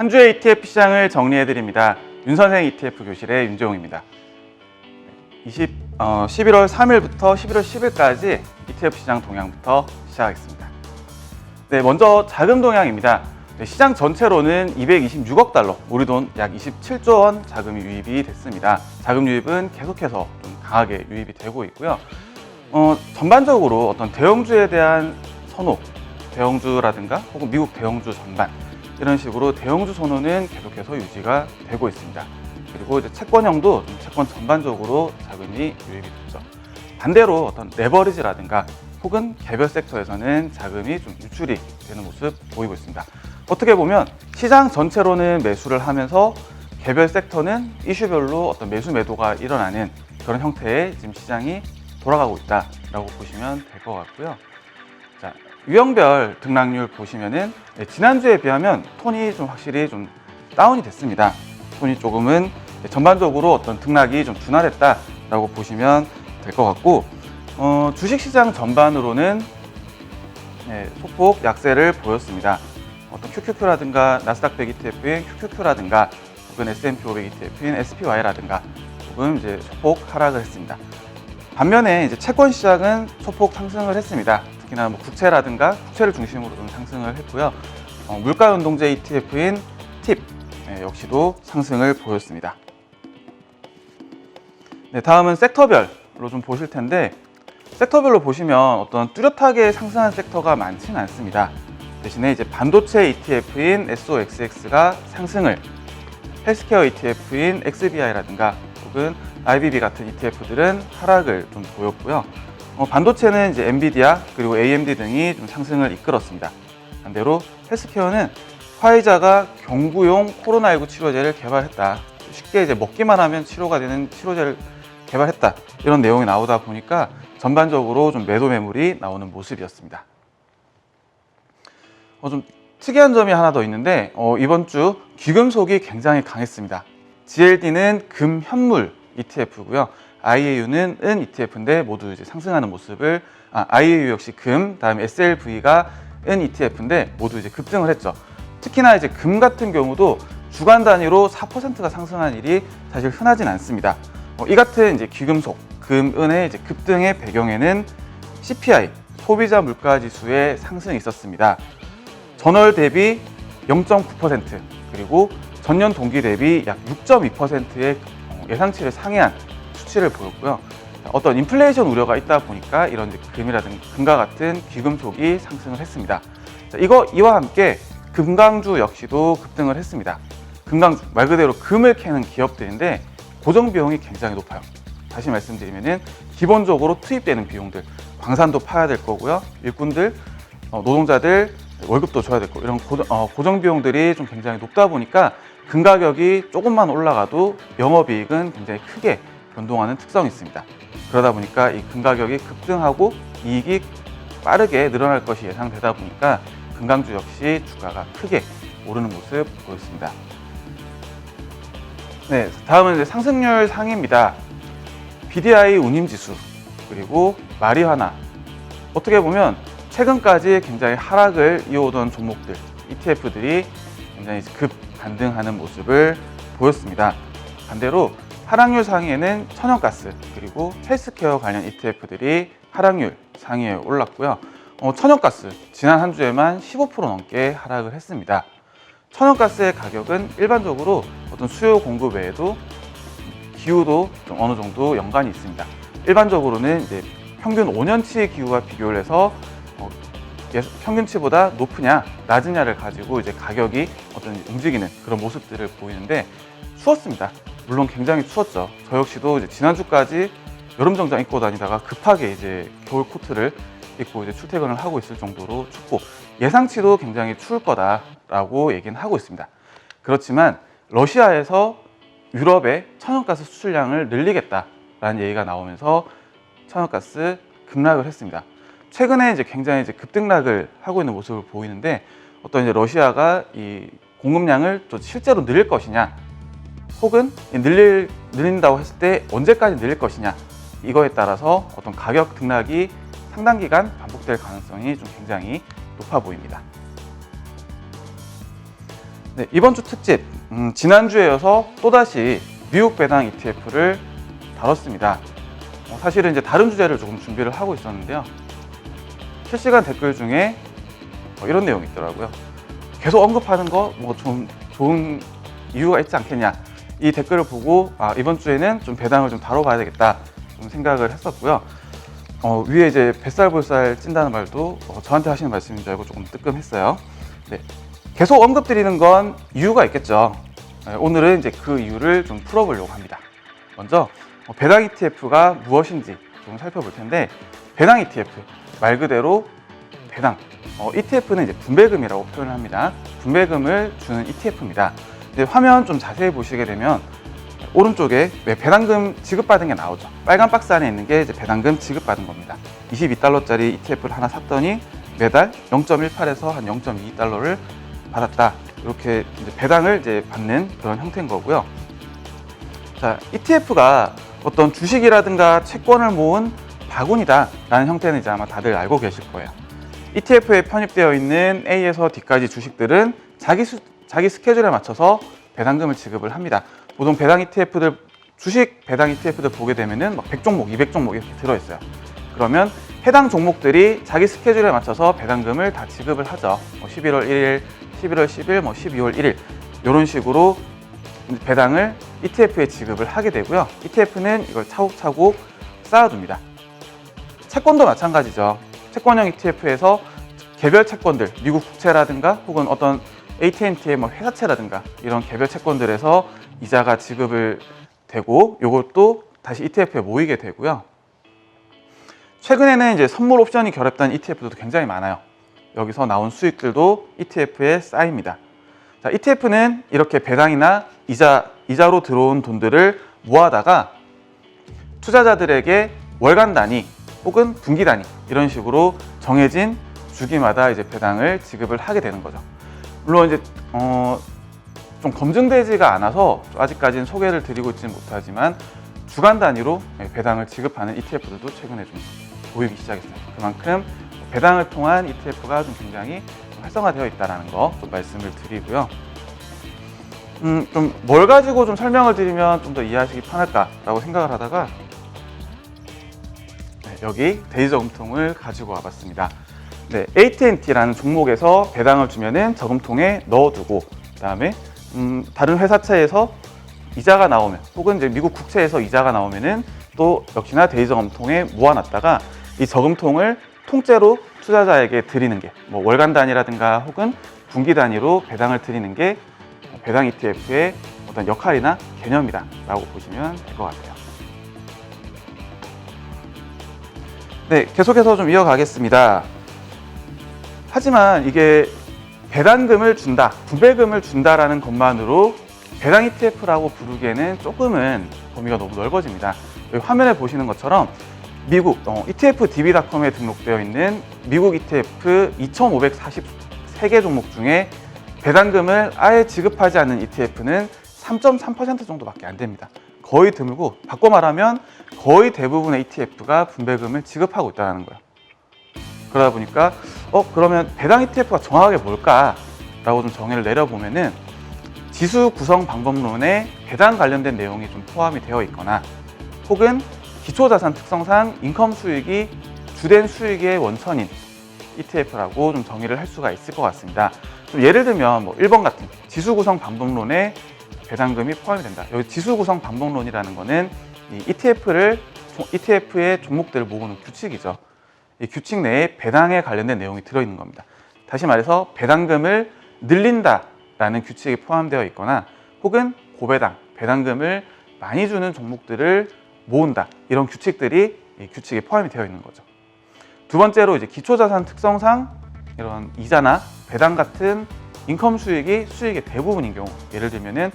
한 주의 ETF 시장을 정리해드립니다. 윤선생 ETF 교실의 윤재홍입니다. 11월 3일부터 11월 10일까지 ETF 시장 동향부터 시작하겠습니다. 네, 먼저 자금 동향입니다. 시장 전체로는 226억 달러, 우리 돈 약 27조 원 자금이 유입이 됐습니다. 자금 유입은 계속해서 좀 강하게 유입이 되고 있고요. 전반적으로 어떤 대형주에 대한 선호, 대형주라든가 혹은 미국 대형주 전반 이런 식으로 대형주 선호는 계속해서 유지가 되고 있습니다. 그리고 이제 채권형도 채권 전반적으로 자금이 유입이 됐죠. 반대로 어떤 레버리지라든가 혹은 개별 섹터에서는 자금이 좀 유출이 되는 모습 보이고 있습니다. 어떻게 보면 시장 전체로는 매수를 하면서 개별 섹터는 이슈별로 어떤 매수 매도가 일어나는 그런 형태의 지금 시장이 돌아가고 있다라고 보시면 될 것 같고요. 자, 유형별 등락률 보시면은 지난주에 비하면 톤이 좀 확실히 좀 다운이 됐습니다. 톤이 조금은 전반적으로 어떤 등락이 좀 둔화됐다라고 보시면 될 것 같고, 주식시장 전반으로는 소폭 약세를 보였습니다. 어떤 QQQ라든가 나스닥 100 ETF인 QQQ라든가 혹은 S&P 500 ETF인 SPY라든가 혹은 이제 소폭 하락을 했습니다. 반면에 이제 채권 시장은 소폭 상승을 했습니다. 특히나 국채라든가 국채를 중심으로 좀 상승을 했고요. 물가 연동제 ETF인 TIP 역시도 상승을 보였습니다. 네, 다음은 섹터별로 좀 보실 텐데, 섹터별로 보시면 어떤 뚜렷하게 상승한 섹터가 많지는 않습니다. 대신에 이제 반도체 ETF인 SOXX가 상승을, 헬스케어 ETF인 XBI라든가 혹은 IBB 같은 ETF들은 하락을 좀 보였고요. 반도체는 이제 엔비디아 그리고 AMD 등이 좀 상승을 이끌었습니다. 반대로 헬스케어는 화이자가 경구용 코로나19 치료제를 개발했다. 쉽게 이제 먹기만 하면 치료가 되는 치료제를 개발했다. 이런 내용이 나오다 보니까 전반적으로 좀 매도 매물이 나오는 모습이었습니다. 좀 특이한 점이 하나 더 있는데, 이번 주 귀금속이 굉장히 강했습니다. GLD는 금 현물 ETF고요. IAU는 은 ETF인데 모두 이제 상승하는 모습을, IAU 역시 금, 다음에 SLV가 은 ETF인데 모두 이제 급등을 했죠. 특히나 이제 금 같은 경우도 주간 단위로 4%가 상승한 일이 사실 흔하진 않습니다. 이 같은 이제 귀금속, 금, 은의 이제 급등의 배경에는 CPI, 소비자 물가 지수의 상승이 있었습니다. 전월 대비 0.9% 그리고 전년 동기 대비 약 6.2%의 예상치를 상회한 수치를 보였고요. 어떤 인플레이션 우려가 있다 보니까 이런 금이라든가 금과 같은 귀금속이 상승을 했습니다. 이와 함께 금강주 역시도 급등을 했습니다. 금강주, 말 그대로 금을 캐는 기업들인데 고정 비용이 굉장히 높아요. 다시 말씀드리면은 기본적으로 투입되는 비용들, 광산도 파야 될 거고요. 일꾼들, 노동자들 월급도 줘야 될 거고, 이런 고정 비용들이 좀 굉장히 높다 보니까 금 가격이 조금만 올라가도 영업이익은 굉장히 크게 변동하는 특성이 있습니다. 그러다 보니까 이 금 가격이 급등하고 이익이 빠르게 늘어날 것이 예상되다 보니까 금강주 역시 주가가 크게 오르는 모습 보였습니다. 네, 다음은 이제 상승률 상위입니다. BDI 운임지수 그리고 마리화나, 어떻게 보면 최근까지 굉장히 하락을 이어오던 종목들, ETF들이 굉장히 급 반등하는 모습을 보였습니다. 반대로 하락률 상위에는 천연가스 그리고 헬스케어 관련 ETF들이 하락률 상위에 올랐고요. 천연가스 지난 한 주에만 15% 넘게 하락을 했습니다. 천연가스의 가격은 일반적으로 어떤 수요 공급 외에도 기후도 좀 어느 정도 연관이 있습니다. 일반적으로는 이제 평균 5년치 기후와 비교를 해서 평균치보다 높으냐 낮으냐를 가지고 이제 가격이 어떤 움직이는 그런 모습들을 보이는데, 추웠습니다. 물론 굉장히 추웠죠. 저 역시도 이제 지난주까지 여름 정장 입고 다니다가 급하게 이제 겨울 코트를 입고 이제 출퇴근을 하고 있을 정도로 춥고, 예상치도 굉장히 추울 거다라고 얘기는 하고 있습니다. 그렇지만 러시아에서 유럽의 천연가스 수출량을 늘리겠다라는 얘기가 나오면서 천연가스 급락을 했습니다. 최근에 이제 굉장히 이제 급등락을 하고 있는 모습을 보이는데, 어떤 이제 러시아가 이 공급량을 또 실제로 늘릴 것이냐, 혹은 늘린다고 했을 때 언제까지 늘릴 것이냐, 이거에 따라서 어떤 가격 등락이 상당 기간 반복될 가능성이 좀 굉장히 높아 보입니다. 네, 이번 주 특집, 지난주에 이어서 또다시 미국 배당 ETF를 다뤘습니다. 사실은 이제 다른 주제를 조금 준비를 하고 있었는데요. 실시간 댓글 중에 이런 내용이 있더라고요. 계속 언급하는 거 뭐 좀 좋은 이유가 있지 않겠냐. 이 댓글을 보고 이번 주에는 좀 배당을 좀 다뤄봐야 되겠다 좀 생각을 했었고요. 위에 이제 뱃살볼살 찐다는 말도 저한테 하시는 말씀인 줄 알고 조금 뜨끔했어요. 네, 계속 언급드리는 건 이유가 있겠죠. 네, 오늘은 이제 그 이유를 좀 풀어보려고 합니다. 먼저 배당 ETF가 무엇인지 좀 살펴볼 텐데, 배당 ETF 말 그대로 배당, ETF는 이제 분배금이라고 표현을 합니다. 분배금을 주는 ETF입니다. 이제 화면 좀 자세히 보시게 되면 오른쪽에 배당금 지급받은 게 나오죠. 빨간 박스 안에 있는 게 이제 배당금 지급받은 겁니다. 22달러짜리 ETF를 하나 샀더니 매달 0.18에서 한 0.22달러를 받았다. 이렇게 이제 배당을 이제 받는 그런 형태인 거고요. 자, ETF가 어떤 주식이라든가 채권을 모은 바구니다라는 형태는 이제 아마 다들 알고 계실 거예요. ETF에 편입되어 있는 A에서 D까지 주식들은 자기 스케줄에 맞춰서 배당금을 지급을 합니다. 보통 배당 ETF들, 주식 배당 ETF들 보게 되면은 막 100종목, 200종목 이렇게 들어있어요. 그러면 해당 종목들이 자기 스케줄에 맞춰서 배당금을 다 지급을 하죠. 11월 1일, 11월 10일, 12월 1일 이런 식으로 배당을 ETF에 지급을 하게 되고요. ETF는 이걸 차곡차곡 쌓아둡니다. 채권도 마찬가지죠. 채권형 ETF에서 개별 채권들, 미국 국채라든가 혹은 어떤 AT&T의 회사채라든가 이런 개별 채권들에서 이자가 지급을 되고, 이것도 다시 ETF에 모이게 되고요. 최근에는 이제 선물 옵션이 결합된 ETF들도 굉장히 많아요. 여기서 나온 수익들도 ETF에 쌓입니다. 자, ETF는 이렇게 배당이나 이자로 들어온 돈들을 모아다가 투자자들에게 월간 단위 혹은 분기 단위 이런 식으로 정해진 주기마다 이제 배당을 지급을 하게 되는 거죠. 물론 이제 좀 검증되지가 않아서 아직까지는 소개를 드리고 있지는 못하지만 주간 단위로 배당을 지급하는 ETF들도 최근에 좀 보이기 시작했어요. 그만큼 배당을 통한 ETF가 좀 굉장히 활성화되어 있다는 거 좀 말씀을 드리고요. 좀 뭘 가지고 좀 설명을 드리면 좀 더 이해하시기 편할까라고 생각을 하다가 여기 대리저금통을 가지고 와봤습니다. 네, AT&T라는 종목에서 배당을 주면은 저금통에 넣어두고, 그다음에 다른 회사채에서 이자가 나오면, 혹은 이제 미국 국채에서 이자가 나오면은 또 역시나 대리저금통에 모아놨다가 이 저금통을 통째로 투자자에게 드리는 게 월간 단위라든가 혹은 분기 단위로 배당을 드리는 게 배당 ETF의 어떤 역할이나 개념이다라고 보시면 될 것 같아요. 네, 계속해서 좀 이어가겠습니다. 하지만 이게 배당금을 준다, 분배금을 준다라는 것만으로 배당 ETF라고 부르기에는 조금은 범위가 너무 넓어집니다. 여기 화면에 보시는 것처럼 미국 ETFDB.com에 등록되어 있는 미국 ETF 2,543개 종목 중에 배당금을 아예 지급하지 않는 ETF는 3.3% 정도밖에 안 됩니다. 거의 드물고, 바꿔 말하면 거의 대부분의 ETF가 분배금을 지급하고 있다는 거예요. 그러다 보니까 그러면 배당 ETF가 정확하게 뭘까라고 좀 정의를 내려보면은 지수 구성 방법론에 배당 관련된 내용이 좀 포함이 되어 있거나, 혹은 기초자산 특성상 인컴 수익이 주된 수익의 원천인 ETF라고 좀 정의를 할 수가 있을 것 같습니다. 좀 예를 들면 1번 같은 지수 구성 방법론에 배당금이 포함이 된다. 여기 지수 구성 방법론이라는 거는 이 ETF의 종목들을 모으는 규칙이죠. 이 규칙 내에 배당에 관련된 내용이 들어있는 겁니다. 다시 말해서 배당금을 늘린다라는 규칙이 포함되어 있거나, 혹은 고배당, 배당금을 많이 주는 종목들을 모은다, 이런 규칙들이 이 규칙에 포함이 되어 있는 거죠. 두 번째로 이제 기초자산 특성상 이런 이자나 배당 같은 인컴 수익이 수익의 대부분인 경우, 예를 들면은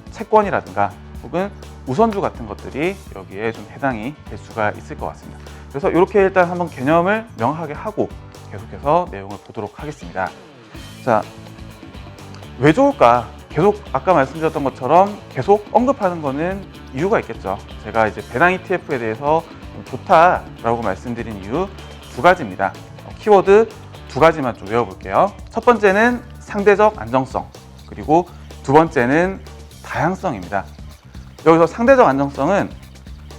채권이라든가 혹은 우선주 같은 것들이 여기에 좀 해당이 될 수가 있을 것 같습니다. 그래서 이렇게 일단 한번 개념을 명확하게 하고 계속해서 내용을 보도록 하겠습니다. 자, 왜 좋을까? 계속 아까 말씀드렸던 것처럼 계속 언급하는 거는 이유가 있겠죠. 제가 이제 배당 ETF에 대해서 좀 좋다라고 말씀드린 이유 두 가지입니다. 키워드 두 가지만 좀 외워볼게요. 첫 번째는 상대적 안정성, 그리고 두 번째는 다양성입니다. 여기서 상대적 안정성은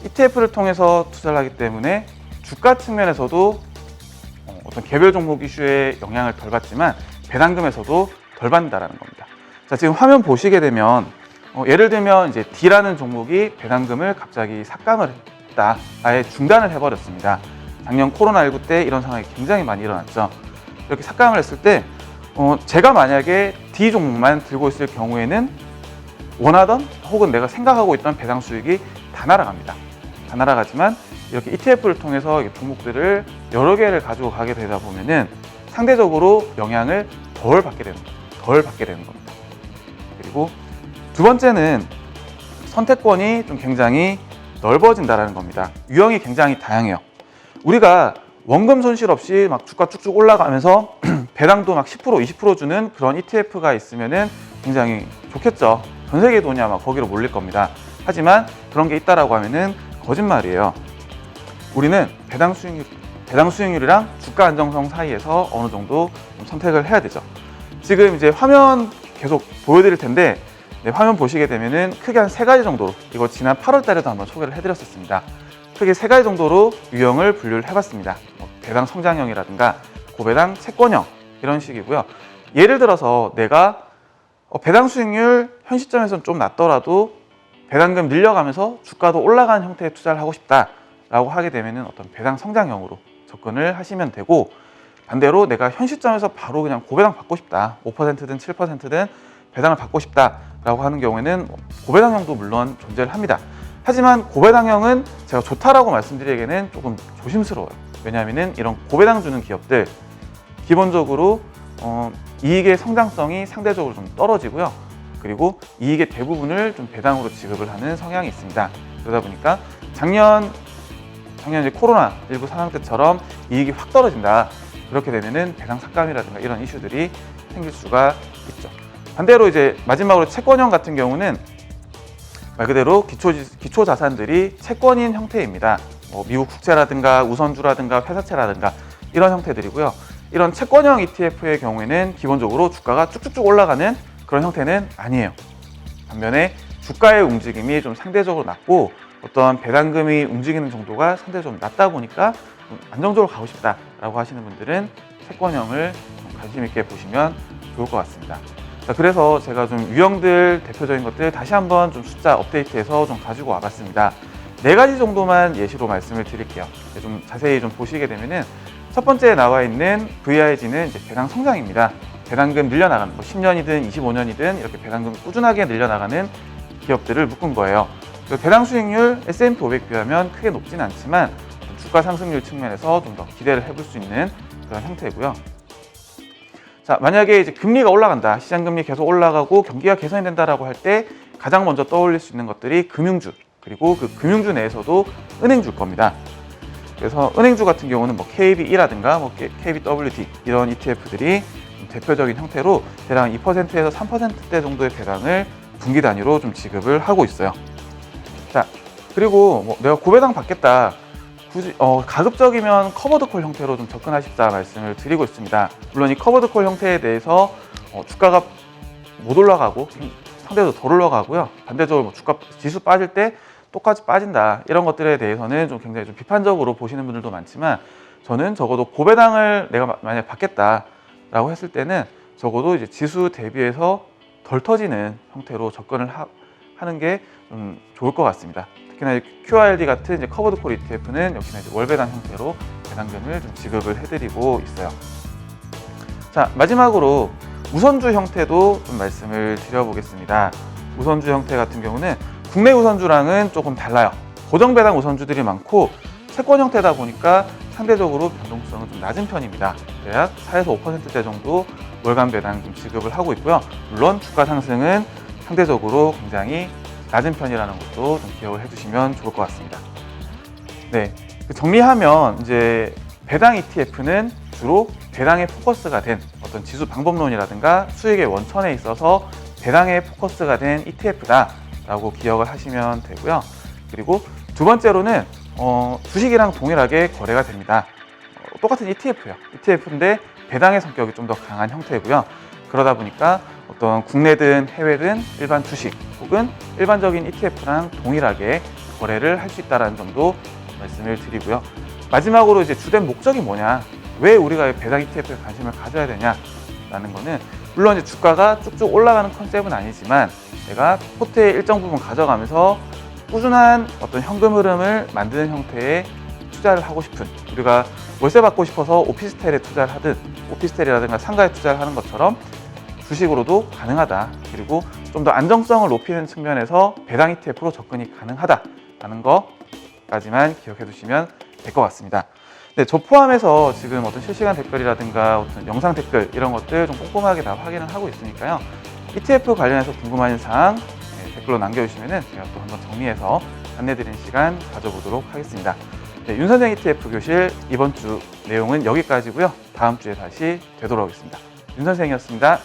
ETF를 통해서 투자를 하기 때문에 주가 측면에서도 어떤 개별 종목 이슈에 영향을 덜 받지만 배당금에서도 덜 받는다는 겁니다. 자, 지금 화면 보시게 되면 예를 들면 이제 D라는 종목이 배당금을 갑자기 삭감을 했다, 아예 중단을 해버렸습니다. 작년 코로나19 때 이런 상황이 굉장히 많이 일어났죠. 이렇게 삭감을 했을 때 제가 만약에 D 종목만 들고 있을 경우에는 원하던 혹은 내가 생각하고 있던 배당 수익이 다 날아갑니다. 다 날아가지만 이렇게 ETF를 통해서 종목들을 여러 개를 가지고 가게 되다 보면은 상대적으로 영향을 덜 받게 되는 겁니다. 그리고 두 번째는 선택권이 좀 굉장히 넓어진다는 겁니다. 유형이 굉장히 다양해요. 우리가 원금 손실 없이 막 주가 쭉쭉 올라가면서 배당도 막 10%, 20% 주는 그런 ETF가 있으면은 굉장히 좋겠죠. 전 세계 돈이 아마 거기로 몰릴 겁니다. 하지만 그런 게 있다라고 하면은 거짓말이에요. 우리는 배당 수익률이랑 주가 안정성 사이에서 어느 정도 좀 선택을 해야 되죠. 지금 이제 화면 계속 보여드릴 텐데, 네, 화면 보시게 되면은 크게 한 3가지 정도로, 이거 지난 8월 달에도 한번 소개를 해드렸었습니다. 크게 3가지 정도로 유형을 분류를 해봤습니다. 배당 성장형이라든가 고배당 채권형 이런 식이고요. 예를 들어서 내가 배당 수익률 현 시점에서는 좀 낮더라도 배당금 늘려가면서 주가도 올라가는 형태의 투자를 하고 싶다라고 하게 되면은 어떤 배당 성장형으로 접근을 하시면 되고, 반대로 내가 현 시점에서 바로 그냥 고배당 받고 싶다, 5%든 7%든 배당을 받고 싶다라고 하는 경우에는 고배당형도 물론 존재를 합니다. 하지만 고배당형은 제가 좋다라고 말씀드리기에는 조금 조심스러워요. 왜냐하면 이런 고배당 주는 기업들 기본적으로 이익의 성장성이 상대적으로 좀 떨어지고요. 그리고 이익의 대부분을 좀 배당으로 지급을 하는 성향이 있습니다. 그러다 보니까 작년 이제 코로나19 상황 때처럼 이익이 확 떨어진다, 그렇게 되면은 배당 삭감이라든가 이런 이슈들이 생길 수가 있죠. 반대로 이제 마지막으로 채권형 같은 경우는 말 그대로 기초 자산들이 채권인 형태입니다. 미국 국채라든가 우선주라든가 회사채라든가 이런 형태들이고요. 이런 채권형 ETF의 경우에는 기본적으로 주가가 쭉쭉쭉 올라가는 그런 형태는 아니에요. 반면에 주가의 움직임이 좀 상대적으로 낮고 어떤 배당금이 움직이는 정도가 상대적으로 좀 낮다 보니까 좀 안정적으로 가고 싶다라고 하시는 분들은 채권형을 좀 관심 있게 보시면 좋을 것 같습니다. 자, 그래서 제가 좀 유형들 대표적인 것들 다시 한번 좀 숫자 업데이트해서 좀 가지고 와봤습니다. 4가지 정도만 예시로 말씀을 드릴게요. 좀 자세히 좀 보시게 되면은 첫 번째에 나와 있는 VIG는 이제 배당 성장입니다. 배당금 늘려나가는, 10년이든 25년이든 이렇게 배당금 꾸준하게 늘려나가는 기업들을 묶은 거예요. 배당 수익률 S&P 500 비하면 크게 높진 않지만 주가 상승률 측면에서 좀 더 기대를 해볼 수 있는 그런 형태고요. 자, 만약에 이제 금리가 올라간다, 시장 금리 계속 올라가고 경기가 개선이 된다라고 할 때 가장 먼저 떠올릴 수 있는 것들이 금융주, 그리고 그 금융주 내에서도 은행주일 겁니다. 그래서 은행주 같은 경우는 KBE라든가 KBWD 이런 ETF들이 대표적인 형태로 대략 2%에서 3%대 정도의 배당을 분기 단위로 좀 지급을 하고 있어요. 자, 그리고 내가 고배당 받겠다, 굳이 가급적이면 커버드콜 형태로 좀 접근하십사 말씀을 드리고 있습니다. 물론 이 커버드콜 형태에 대해서 주가가 못 올라가고 상대적으로 덜 올라가고요. 반대적으로 주가 지수 빠질 때 똑같이 빠진다, 이런 것들에 대해서는 좀 굉장히 좀 비판적으로 보시는 분들도 많지만, 저는 적어도 고배당을 내가 만약 받겠다라고 했을 때는 적어도 이제 지수 대비해서 덜 터지는 형태로 접근을 하는 게 좀 좋을 것 같습니다. 특히나 QRD 같은 이제 커버드콜 ETF는 역시나 이제 월배당 형태로 배당금을 좀 지급을 해드리고 있어요. 자, 마지막으로 우선주 형태도 좀 말씀을 드려보겠습니다. 우선주 형태 같은 경우는 국내 우선주랑은 조금 달라요. 고정배당 우선주들이 많고 채권 형태다 보니까 상대적으로 변동성은 좀 낮은 편입니다. 대략 4에서 5%대 정도 월간 배당 좀 지급을 하고 있고요. 물론 주가 상승은 상대적으로 굉장히 낮은 편이라는 것도 좀 기억을 해주시면 좋을 것 같습니다. 네, 정리하면 이제 배당 ETF는 주로 배당에 포커스가 된 어떤 지수 방법론이라든가 수익의 원천에 있어서 배당에 포커스가 된 ETF다라고 기억을 하시면 되고요. 그리고 두 번째로는 주식이랑 동일하게 거래가 됩니다. 똑같은 ETF예요. ETF인데 배당의 성격이 좀 더 강한 형태고요. 그러다 보니까 어떤 국내든 해외든 일반 주식 혹은 일반적인 ETF랑 동일하게 거래를 할 수 있다는 점도 말씀을 드리고요. 마지막으로 이제 주된 목적이 뭐냐, 왜 우리가 배당 ETF에 관심을 가져야 되냐라는 거는, 물론 이제 주가가 쭉쭉 올라가는 컨셉은 아니지만 내가 포트의 일정 부분 가져가면서 꾸준한 어떤 현금 흐름을 만드는 형태의 투자를 하고 싶은, 우리가 월세 받고 싶어서 오피스텔에 투자를 하든 오피스텔이라든가 상가에 투자를 하는 것처럼 주식으로도 가능하다. 그리고 좀 더 안정성을 높이는 측면에서 배당 ETF로 접근이 가능하다라는 거까지만 기억해 두시면 될 것 같습니다. 네, 저 포함해서 지금 어떤 실시간 댓글이라든가 어떤 영상 댓글 이런 것들 좀 꼼꼼하게 다 확인을 하고 있으니까요. ETF 관련해서 궁금한 사항 댓글로 남겨주시면 제가 또 한번 정리해서 안내드리는 시간 가져보도록 하겠습니다. 네, 윤선생 ETF 교실 이번 주 내용은 여기까지고요. 다음 주에 다시 되돌아오겠습니다. 윤선생이었습니다.